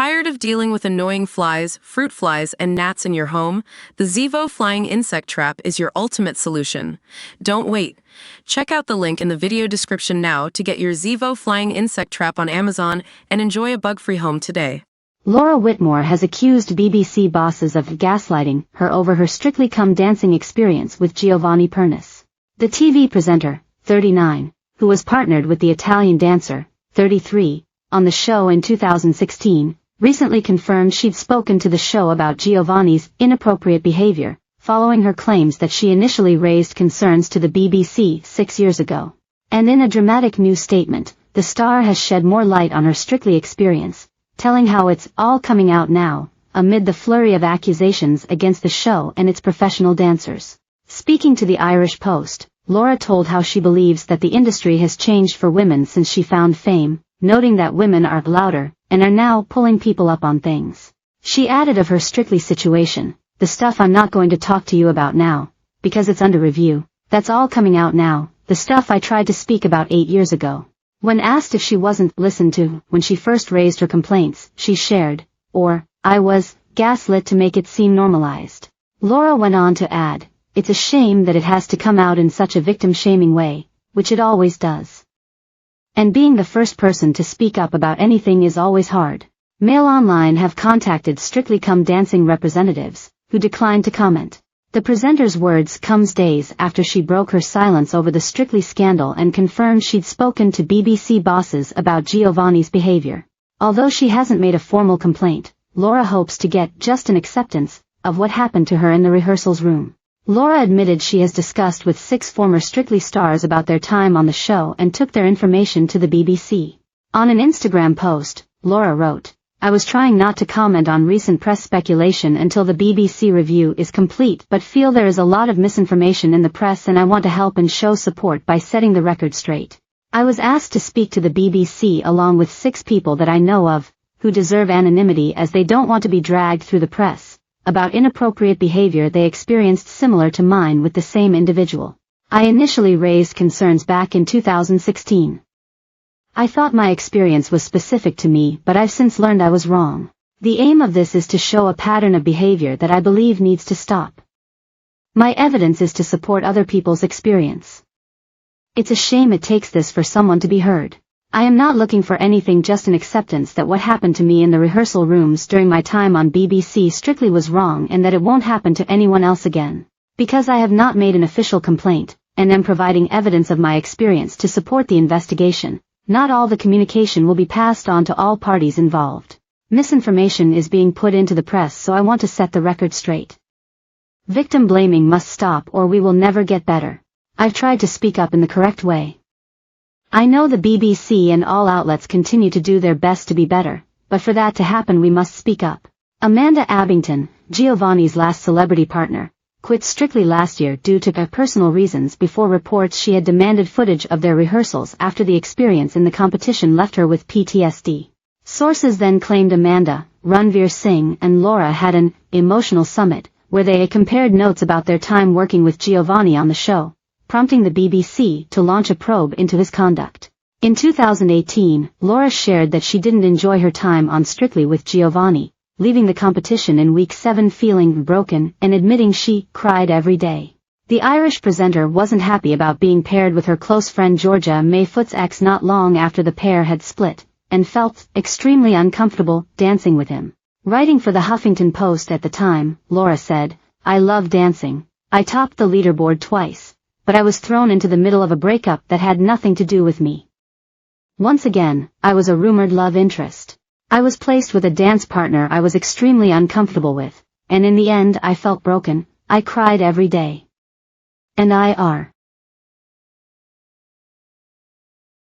Tired of dealing with annoying flies, fruit flies, and gnats in your home? The Zevo Flying Insect Trap is your ultimate solution. Don't wait. Check out the link in the video description now to get your Zevo Flying Insect Trap on Amazon and enjoy a bug-free home today. Laura Whitmore has accused BBC bosses of gaslighting her over her Strictly Come Dancing experience with Giovanni Pernice. The TV presenter, 39, who was partnered with the Italian dancer, 33, on the show in 2016, recently confirmed she'd spoken to the show about Giovanni's inappropriate behavior, following her claims that she initially raised concerns to the BBC 6 years ago. And in a dramatic new statement, the star has shed more light on her Strictly experience, telling how it's all coming out now, amid the flurry of accusations against the show and its professional dancers. Speaking to the Irish Post, Laura told how she believes that the industry has changed for women since she found fame, noting that women are louder and are now pulling people up on things. She added of her Strictly situation, "The stuff I'm not going to talk to you about now, because it's under review, that's all coming out now, the stuff I tried to speak about 8 years ago." When asked if she wasn't listened to when she first raised her complaints, she shared, "I was gaslit to make it seem normalized." Laura went on to add, "It's a shame that it has to come out in such a victim-shaming way, which it always does. And being the first person to speak up about anything is always hard." Mail Online have contacted Strictly Come Dancing representatives, who declined to comment. The presenter's words comes days after she broke her silence over the Strictly scandal and confirmed she'd spoken to BBC bosses about Giovanni's behavior. Although she hasn't made a formal complaint, Laura hopes to get just an acceptance of what happened to her in the rehearsals room. Laura admitted she has discussed with 6 former Strictly stars about their time on the show and took their information to the BBC. On an Instagram post, Laura wrote, "I was trying not to comment on recent press speculation until the BBC review is complete, but feel there is a lot of misinformation in the press and I want to help and show support by setting the record straight. I was asked to speak to the BBC along with 6 people that I know of, who deserve anonymity as they don't want to be dragged through the press, about inappropriate behavior they experienced similar to mine with the same individual. I initially raised concerns back in 2016. I thought my experience was specific to me, but I've since learned I was wrong. The aim of this is to show a pattern of behavior that I believe needs to stop. My evidence is to support other people's experience. It's a shame it takes this for someone to be heard. I am not looking for anything, just an acceptance that what happened to me in the rehearsal rooms during my time on BBC Strictly was wrong and that it won't happen to anyone else again. Because I have not made an official complaint, and am providing evidence of my experience to support the investigation, not all the communication will be passed on to all parties involved. Misinformation is being put into the press, so I want to set the record straight. Victim blaming must stop or we will never get better. I've tried to speak up in the correct way. I know the BBC and all outlets continue to do their best to be better, but for that to happen we must speak up." Amanda Abbington, Giovanni's last celebrity partner, quit Strictly last year due to personal reasons before reports she had demanded footage of their rehearsals after the experience in the competition left her with PTSD. Sources then claimed Amanda, Ranveer Singh and Laura had an emotional summit, where they compared notes about their time working with Giovanni on the show, prompting the BBC to launch a probe into his conduct. In 2018, Laura shared that she didn't enjoy her time on Strictly with Giovanni, leaving the competition in week 7 feeling broken and admitting she cried every day. The Irish presenter wasn't happy about being paired with her close friend Georgia Mayfoot's ex not long after the pair had split, and felt extremely uncomfortable dancing with him. Writing for the Huffington Post at the time, Laura said, "I love dancing. I topped the leaderboard twice. But I was thrown into the middle of a breakup that had nothing to do with me. Once again, I was a rumored love interest. I was placed with a dance partner I was extremely uncomfortable with, and in the end I felt broken. I cried every day. And I